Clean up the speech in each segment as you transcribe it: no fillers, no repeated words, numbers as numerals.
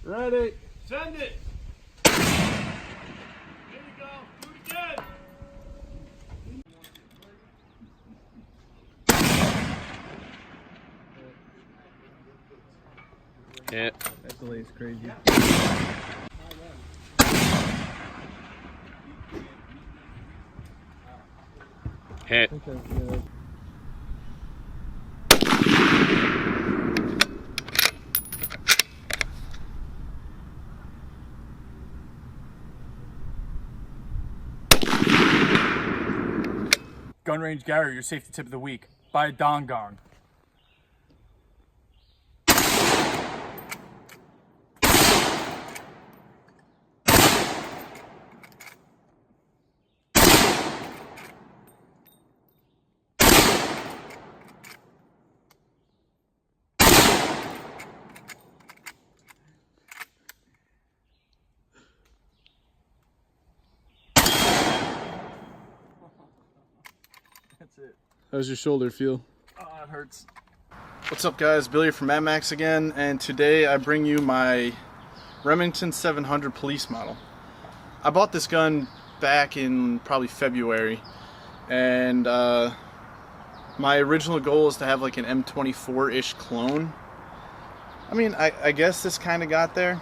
Ready. Send it. There you go. Do it again. Hit. That delay is crazy. Hit. Gun Range Gary, your safety tip of the week. Buy a Don Gong. That's it. How's your shoulder feel? Oh, it hurts. What's up guys, Billy from Mad Max again, and today I bring you my Remington 700 police model. I bought this gun back in probably February, and my original goal is to have like an M24-ish clone. I mean, I guess this kind of got there,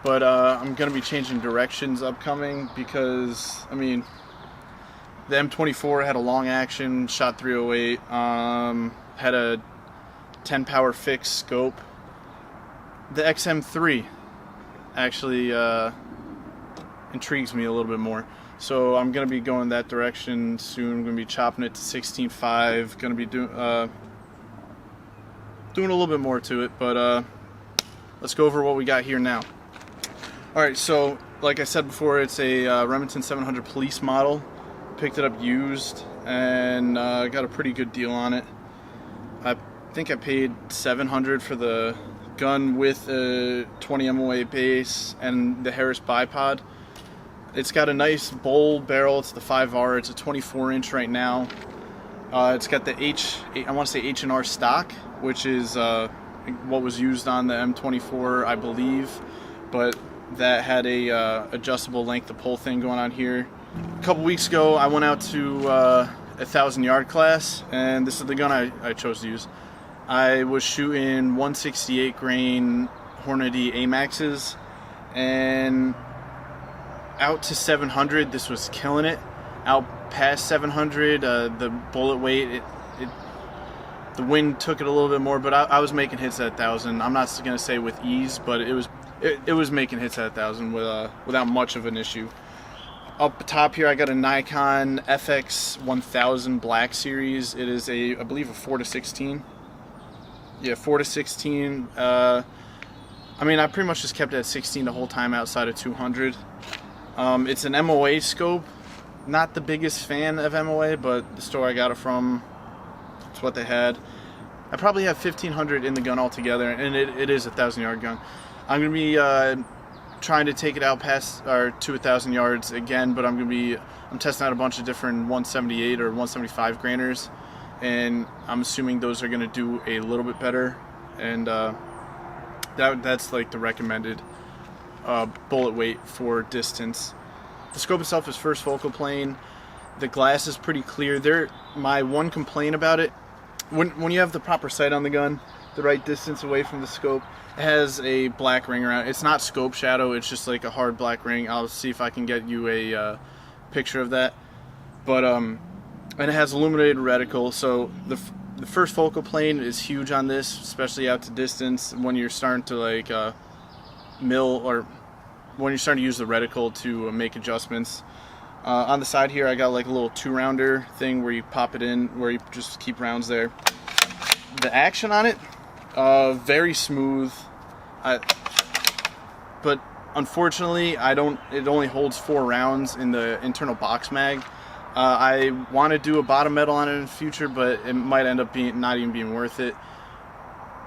but I'm going to be changing directions upcoming because, I mean, the M24 had a long action, shot 308, had a 10 power fixed scope. The XM3 actually intrigues me a little bit more. So I'm going to be going that direction soon. I'm going to be chopping it to 16.5, going to be doing a little bit more to it, but let's go over what we got here now. Alright, so like I said before, it's a Remington 700 police model. Picked it up used and got a pretty good deal on it. I think I paid $700 for the gun with a 20 MOA base and the Harris bipod. It's got a nice bowl barrel. It's the 5R. It's a 24-inch right now. It's got the I want to say H&R stock, which is what was used on the M24, I believe, but that had a adjustable length of pull thing going on here. A couple weeks ago, I went out to a 1,000-yard class, and this is the gun I chose to use. I was shooting 168 grain Hornady AMAXs, and out to 700, this was killing it. Out past 700, the bullet weight, the wind took it a little bit more, but I was making hits at 1,000. I'm not going to say with ease, but it was making hits at 1,000 without much of an issue. Up top here, I got a Nikon FX 1000 Black Series. It is I believe a 4-16. Yeah, 4-16. I mean, I pretty much just kept it at 16 the whole time outside of 200. It's an MOA scope. Not the biggest fan of MOA, but the store I got it from, it's what they had. I probably have 1,500 in the gun altogether, and it is a 1,000-yard gun. I'm going to be trying to take it out past or to 1,000 yards again, but I'm testing out a bunch of different 178 or 175 grainers, and I'm assuming those are going to do a little bit better, and that's like the recommended bullet weight for distance. The scope itself is first focal plane. The glass is pretty clear. My one complaint about it, when you have the proper sight on the gun, the right distance away from the scope, it has a black ring around it. It's not scope shadow, it's just like a hard black ring. I'll see if I can get you a picture of that. But and it has illuminated reticle, so the first focal plane is huge on this, especially out to distance when you're starting to like mill, or when you're starting to use the reticle to make adjustments. On the side here, I got like a little 2-rounder thing where you pop it in, where you just keep rounds there. The action on it, very smooth, but unfortunately it only holds 4 rounds in the internal box mag. I want to do a bottom metal on it in the future, but it might end up not even being worth it,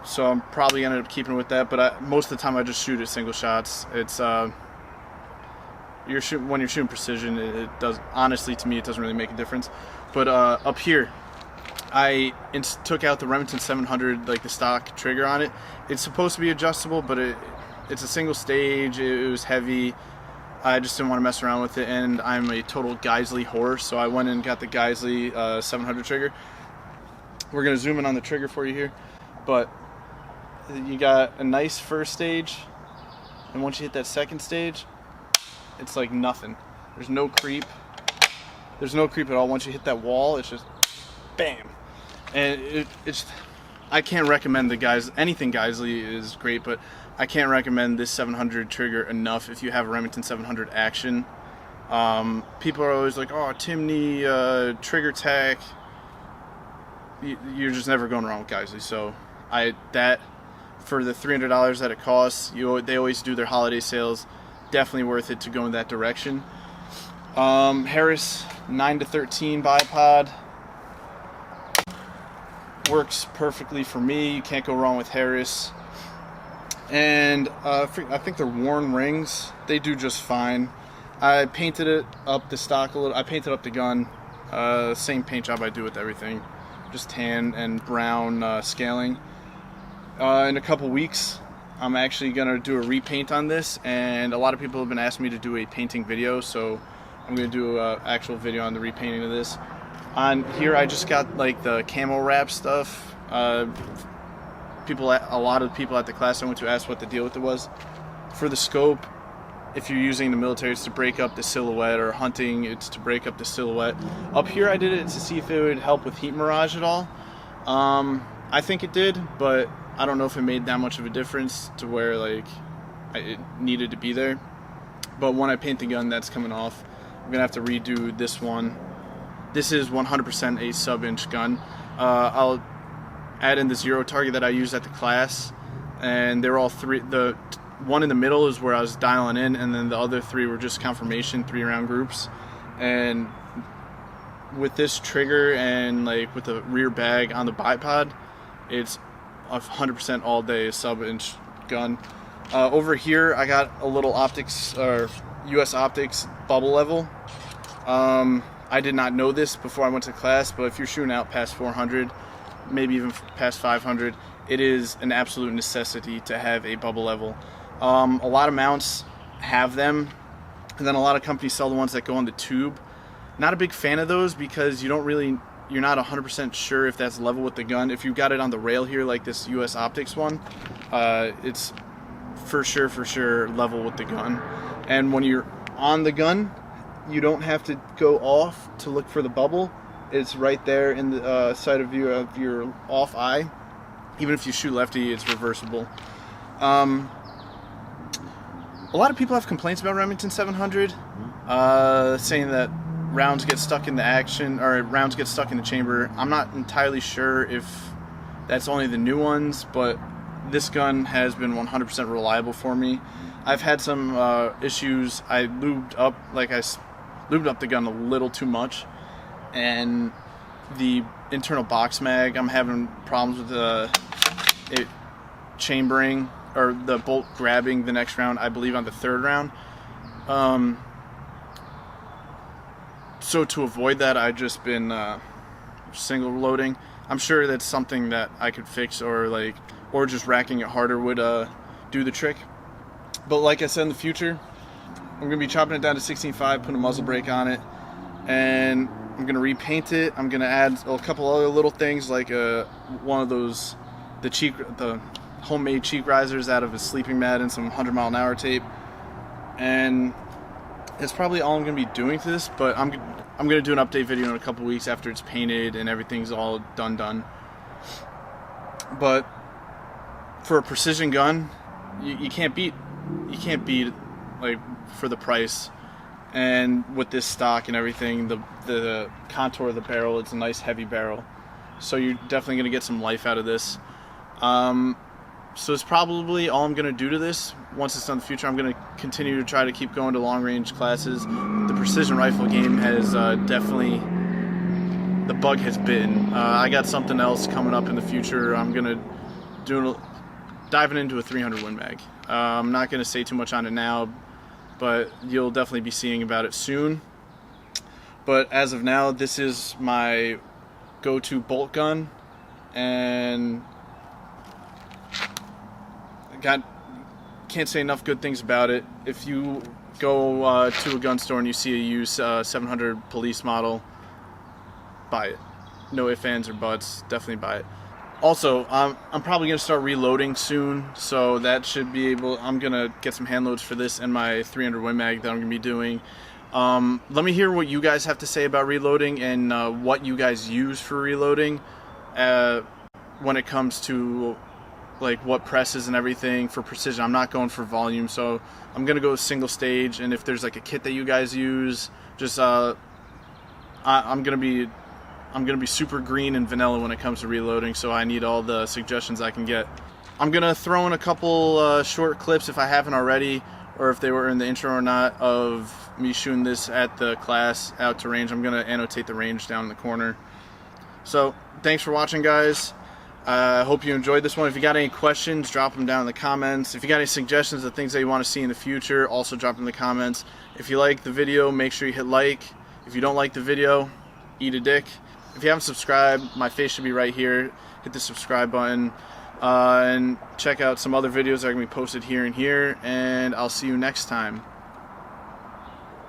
so I'm probably ended up keeping it with that. But most of the time I just shoot at single shots. It's when you're shooting precision, it does, honestly, to me it doesn't really make a difference. But up here, I took out the Remington 700, like the stock trigger on it. It's supposed to be adjustable, but it's a single stage. It was heavy. I just didn't want to mess around with it, and I'm a total Geisley whore, so I went and got the Geisley 700 trigger. We're going to zoom in on the trigger for you here, but you got a nice first stage, and once you hit that second stage, it's like nothing. There's no creep. There's no creep at all. Once you hit that wall, it's just bam. And it's I can't recommend the guys. Anything Geisley is great, but I can't recommend this 700 trigger enough if you have a Remington 700 action. People are always like, oh, Timney, Trigger Tech. You're just never going wrong with Geisley. So for the $300 that it costs, they always do their holiday sales. Definitely worth it to go in that direction. Harris 9-13 bipod works perfectly for me. You can't go wrong with Harris. And I think they're worn rings. They do just fine. I painted it up the stock a little. I painted up the gun. Same paint job I do with everything. Just tan and brown scaling. In a couple weeks, I'm actually going to do a repaint on this. And a lot of people have been asking me to do a painting video. So I'm going to do an actual video on the repainting of this. On here, I just got like the camo wrap stuff. A lot of people at the class I went to asked what the deal with it was. For the scope, if you're using the military, it's to break up the silhouette, or hunting, it's to break up the silhouette. Up here, I did it to see if it would help with heat mirage at all. I think it did, but I don't know if it made that much of a difference to where like it needed to be there. But when I paint the gun, that's coming off. I'm gonna have to redo this one. This is 100% a sub-inch gun. I'll add in the zero target that I used at the class, and they're all three. The one in the middle is where I was dialing in, and then the other three were just confirmation 3-round groups. And with this trigger and like with the rear bag on the bipod, it's 100% all day sub-inch gun. Over here, I got a little optics or US Optics bubble level. I did not know this before I went to class, but if you're shooting out past 400, maybe even past 500, it is an absolute necessity to have a bubble level. A lot of mounts have them, and then a lot of companies sell the ones that go on the tube. Not a big fan of those because you're not 100% sure if that's level with the gun. If you got it on the rail here, like this US Optics one, it's for sure level with the gun. And when you're on the gun, you don't have to go off to look for the bubble. It's right there in the side of view of your off eye. Even if you shoot lefty, it's reversible. A lot of people have complaints about Remington 700, saying that rounds get stuck in the action, or rounds get stuck in the chamber. I'm not entirely sure if that's only the new ones, but this gun has been 100% reliable for me. I've had some issues. I lubed up the gun a little too much, and the internal box mag, I'm having problems with it chambering, or the bolt grabbing the next round, I believe on the third round. So to avoid that, I've just been single loading. I'm sure that's something that I could fix, or just racking it harder would do the trick. But like I said, in the future, I'm going to be chopping it down to 16.5, putting a muzzle brake on it, and I'm going to repaint it. I'm going to add a couple other little things, like one of those, the homemade cheek risers out of a sleeping mat and some 100-mile-an-hour tape. And that's probably all I'm going to be doing to this, but I'm going to do an update video in a couple weeks after it's painted and everything's all done. But for a precision gun, you can't beat like for the price, and with this stock and everything, the contour of the barrel, it's a nice heavy barrel, so you're definitely going to get some life out of this. So it's probably all I'm going to do to this. Once it's done in the future, I'm going to continue to try to keep going to long range classes. The precision rifle game has definitely, the bug has bitten. I got something else coming up in the future. I'm going to diving into a 300 Win Mag. I'm not going to say too much on it now, but you'll definitely be seeing about it soon. But as of now, this is my go-to bolt gun, and can't say enough good things about it. If you go to a gun store and you see a used 700 police model, buy it. No ifs, ands, or buts. Definitely buy it. Also, I'm probably going to start reloading soon, so that should be able... I'm going to get some hand loads for this and my 300 Win Mag that I'm going to be doing. Let me hear what you guys have to say about reloading and what you guys use for reloading when it comes to like what presses and everything for precision. I'm not going for volume, so I'm going to go single stage, and if there's like a kit that you guys use, just I'm going to be super green and vanilla when it comes to reloading, so I need all the suggestions I can get. I'm going to throw in a couple short clips, if I haven't already, or if they were in the intro or not, of me shooting this at the class out to range. I'm going to annotate the range down in the corner. So, thanks for watching, guys. I hope you enjoyed this one. If you got any questions, drop them down in the comments. If you got any suggestions of things that you want to see in the future, also drop them in the comments. If you like the video, make sure you hit like. If you don't like the video, eat a dick. If you haven't subscribed, my face should be right here. Hit the subscribe button. And check out some other videos that are going to be posted here and here. And I'll see you next time.